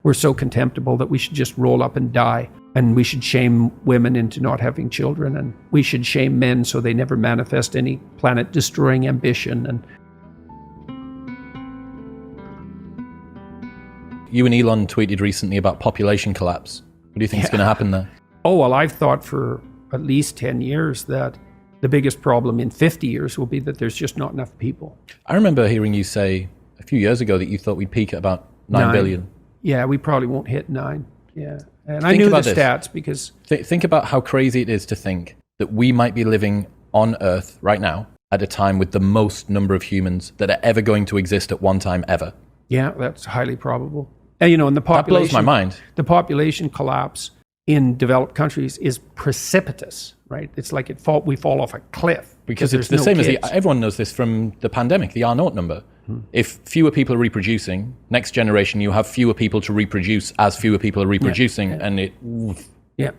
we're so contemptible that we should just roll up and die. And we should shame women into not having children. And we should shame men so they never manifest any planet-destroying ambition. And you and Elon tweeted recently about population collapse. What do you think is going to happen there? Oh, well, I've thought for at least 10 years that the biggest problem in 50 years will be that there's just not enough people. I remember hearing you say a few years ago that you thought we'd peak at about 9 billion. Yeah, we probably won't hit 9. Yeah. And I knew the stats because... Think about how crazy it is to think that we might be living on Earth right now at a time with the most number of humans that are ever going to exist at one time ever. Yeah, that's highly probable. And, and the population... That blows my mind. The population collapse in developed countries is precipitous, right? It's like we fall off a cliff. Because it's the same as everyone knows this from the pandemic, the R0 number. If fewer people are reproducing, next generation you have fewer people to reproduce as fewer people are reproducing, and it... Yeah.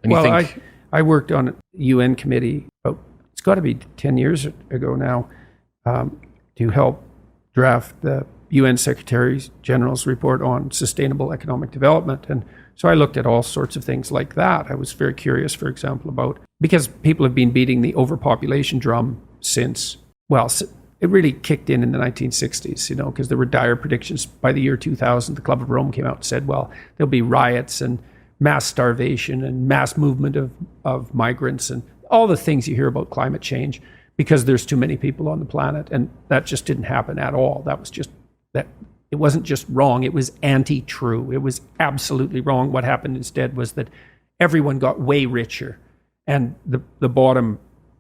And I worked on a UN committee, it's got to be 10 years ago now, to help draft the UN Secretary General's report on sustainable economic development. And so I looked at all sorts of things like that. I was very curious, for example, because people have been beating the overpopulation drum since, it really kicked in the 1960s, because there were dire predictions. By the year 2000, the Club of Rome came out and said, there'll be riots and mass starvation and mass movement of migrants and all the things you hear about climate change because there's too many people on the planet. And that just didn't happen at all. That was just that. It wasn't just wrong. It was anti-true. It was absolutely wrong. What happened instead was that everyone got way richer and the bottom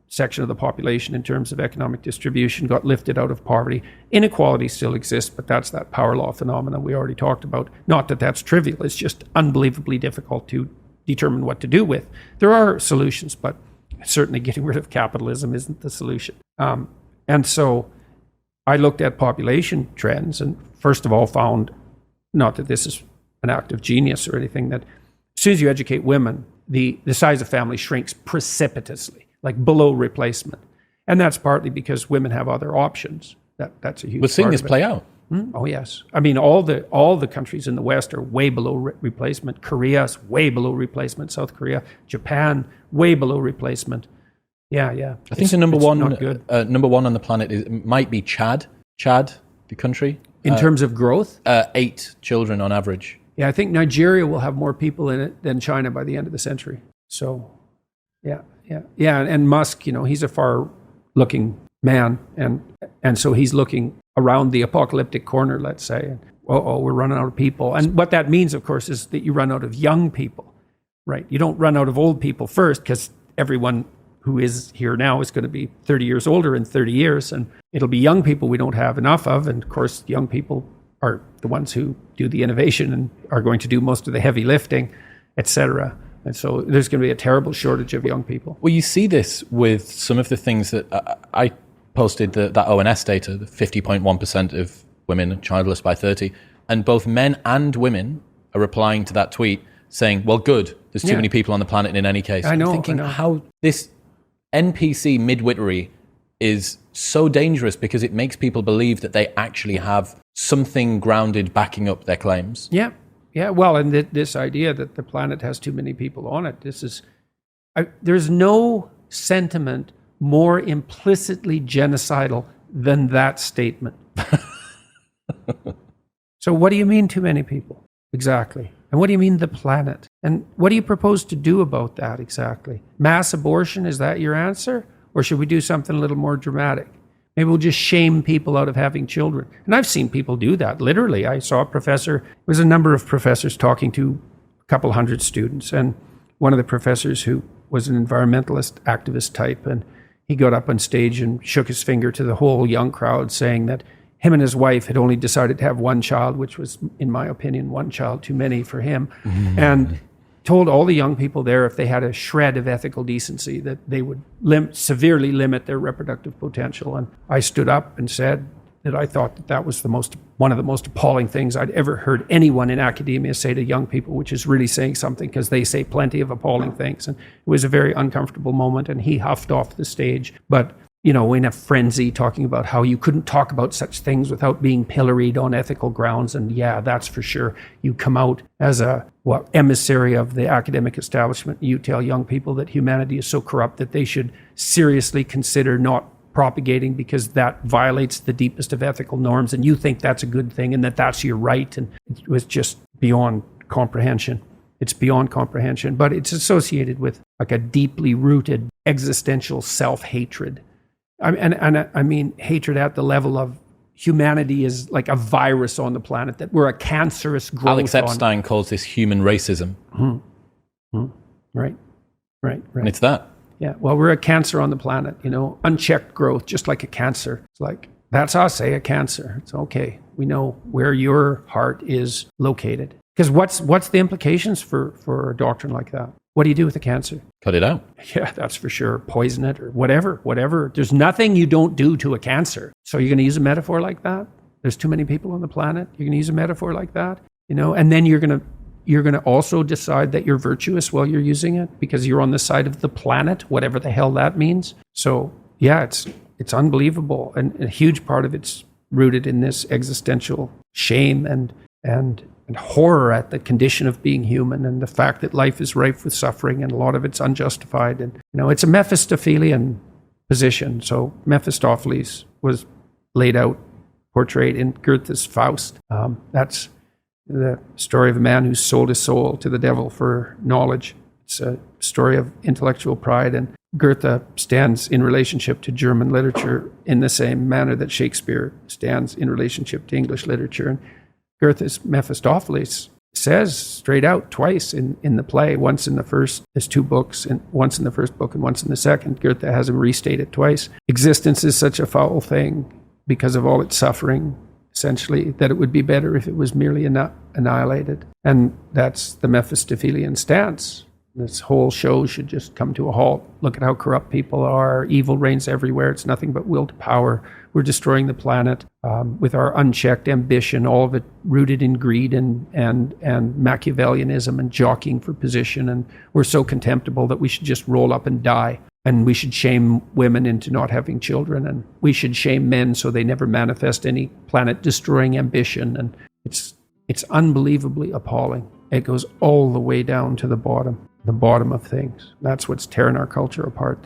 section of the population in terms of economic distribution got lifted out of poverty. Inequality still exists, but that's that power law phenomenon we already talked about. Not that that's trivial. It's just unbelievably difficult to determine what to do with. There are solutions, but certainly getting rid of capitalism isn't the solution. And so I looked at population trends and first of all found, not that this is an act of genius or anything, that as soon as you educate women, the size of family shrinks precipitously, like below replacement. And that's partly because women have other options. That's a huge part of it. We're seeing this play out. Oh, yes. I mean, all the countries in the West are way below replacement. Korea's way below replacement. South Korea, Japan, way below replacement. Yeah. I think the number one on the planet might be Chad, the country. In terms of growth? 8 children on average. Yeah, I think Nigeria will have more people in it than China by the end of the century. So, yeah. And Musk, he's a far-looking man, and so he's looking around the apocalyptic corner, let's say. And, we're running out of people. And what that means, of course, is that you run out of young people, right? You don't run out of old people first, because everyone who is here now is going to be 30 years older in 30 years, and it'll be young people we don't have enough of. And of course, young people are the ones who do the innovation and are going to do most of the heavy lifting, et cetera. And so there's going to be a terrible shortage of young people. Well, you see this with some of the things that I posted, that ONS data, the 50.1% of women childless by 30, and both men and women are replying to that tweet saying, well, good, there's too many people on the planet in any case. I know. I'm thinking how this NPC midwittery is so dangerous because it makes people believe that they actually have something grounded backing up their claims. Yeah. Well, and this idea that the planet has too many people on it, there's no sentiment more implicitly genocidal than that statement. So what do you mean too many people? Exactly. And what do you mean the planet? And what do you propose to do about that exactly? Mass abortion, is that your answer? Or should we do something a little more dramatic? Maybe we'll just shame people out of having children. And I've seen people do that. Literally, I saw it was a number of professors talking to a couple hundred students. And one of the professors who was an environmentalist activist type, and he got up on stage and shook his finger to the whole young crowd saying that him and his wife had only decided to have one child, which was, in my opinion, one child too many for him. And told all the young people there if they had a shred of ethical decency that they would severely limit their reproductive potential. And I stood up and said that I thought that was one of the most appalling things I'd ever heard anyone in academia say to young people, which is really saying something because they say plenty of appalling things. And it was a very uncomfortable moment, and he huffed off the stage. But in a frenzy talking about how you couldn't talk about such things without being pilloried on ethical grounds. And yeah, that's for sure. You come out as a emissary of the academic establishment. You tell young people that humanity is so corrupt that they should seriously consider not propagating because that violates the deepest of ethical norms. And you think that's a good thing and that that's your right. And it was just beyond comprehension. It's beyond comprehension, but it's associated with like a deeply rooted existential self-hatred. I mean hatred at the level of humanity is like a virus on the planet, that we're a cancerous growth. Alex Epstein calls this human racism. Right. And it's that. Yeah, well, we're a cancer on the planet, unchecked growth, just like a cancer. It's like, that's us, a cancer. It's okay. We know where your heart is located. Because what's the implications for a doctrine like that? What do you do with the cancer? Cut it out. Yeah, that's for sure. Poison it or whatever. There's nothing you don't do to a cancer. So you're going to use a metaphor like that? There's too many people on the planet. You're going to use a metaphor like that, and then you're going to also decide that you're virtuous while you're using it because you're on the side of the planet, whatever the hell that means. So yeah, it's unbelievable, and a huge part of it's rooted in this existential shame and horror at the condition of being human and the fact that life is rife with suffering and a lot of it's unjustified. And, it's a Mephistophelian position. So Mephistopheles was laid out, portrayed in Goethe's Faust. That's the story of a man who sold his soul to the devil for knowledge. It's a story of intellectual pride. And Goethe stands in relationship to German literature in the same manner that Shakespeare stands in relationship to English literature. And Goethe's Mephistopheles says straight out twice in the play, once in the first, there's two books, and once in the first book and once in the second. Goethe has him restate it twice. Existence is such a foul thing because of all its suffering, essentially, that it would be better if it was merely annihilated. And that's the Mephistophelian stance. This whole show should just come to a halt. Look at how corrupt people are. Evil reigns everywhere. It's nothing but will to power. We're destroying the planet with our unchecked ambition, all of it rooted in greed and Machiavellianism and jockeying for position. And we're so contemptible that we should just roll up and die. And we should shame women into not having children. And we should shame men so they never manifest any planet-destroying ambition. And it's unbelievably appalling. It goes all the way down to the bottom of things. That's what's tearing our culture apart.